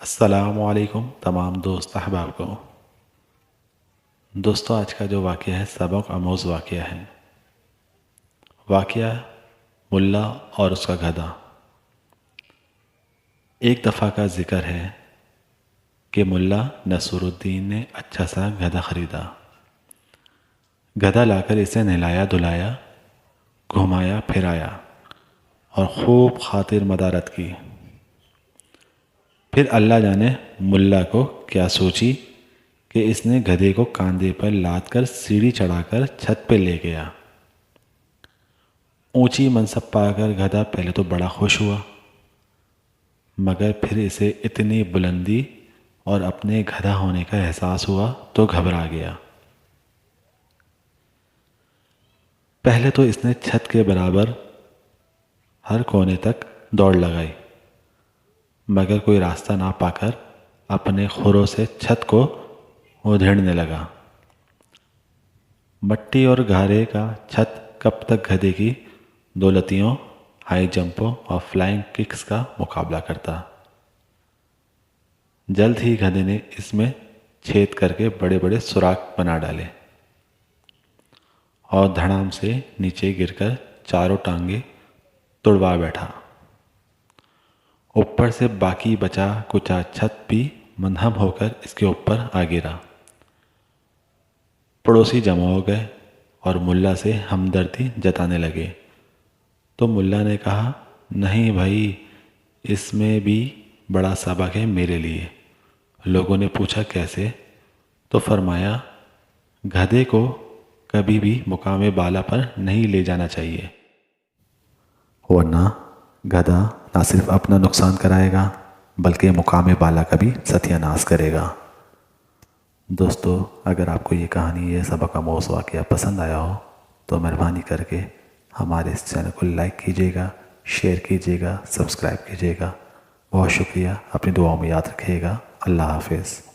السلام علیکم تمام دوست احباب کو۔ دوستو، آج کا جو واقعہ ہے سبق آموز واقعہ ہے۔ واقعہ ملا اور اس کا گدھا۔ ایک دفعہ کا ذکر ہے کہ ملا نصر الدین نے اچھا سا گدھا خریدا۔ گدھا لا کر اسے نہلایا دھلایا، گھمایا پھرایا اور خوب خاطر مدارت کی۔ پھر اللہ جانے ملا کو کیا سوچی کہ اس نے گدھے کو کاندھے پر لاد کر سیڑھی چڑھا کر چھت پہ لے گیا۔ اونچی منصب پا کر گدھا پہلے تو بڑا خوش ہوا، مگر پھر اسے اتنی بلندی اور اپنے گدھا ہونے کا احساس ہوا تو گھبرا گیا۔ پہلے تو اس نے چھت کے برابر ہر کونے تک دوڑ لگائی، مگر کوئی راستہ نہ پا کر اپنے کھروں سے چھت کو ادھیڑنے لگا۔ مٹی اور گارے کا چھت کب تک گدھے کی دولتیوں، ہائی جمپوں اور فلائنگ ککس کا مقابلہ کرتا۔ جلد ہی گدھے نے اس میں چھید کر کے بڑے بڑے سوراخ بنا ڈالے اور دھڑام سے نیچے گر کر چاروں ٹانگیں توڑوا بیٹھا۔ اوپر سے باقی بچا کچا چھت بھی منہم ہو کر اس کے اوپر آ گرا۔ پڑوسی جمع ہو گئے اور ملا سے ہمدردی جتانے لگے، تو ملا نے کہا، نہیں بھائی، اس میں بھی بڑا سبق ہے میرے لیے۔ لوگوں نے پوچھا کیسے؟ تو فرمایا، گدھے کو کبھی بھی مقام بالا پر نہیں لے جانا چاہیے، ورنہ گدھا نہ صرف اپنا نقصان کرائے گا بلکہ مقام بالا کا بھی ستیہ ناش کرے گا۔ دوستو، اگر آپ کو یہ کہانی، یہ سبق آموز واقعہ پسند آیا ہو تو مہربانی کر کے ہمارے اس چینل کو لائک کیجیے گا، شیئر کیجیے گا، سبسکرائب کیجیے گا۔ بہت شکریہ، اپنی دعاؤں میں یاد رکھیے گا۔ اللہ حافظ۔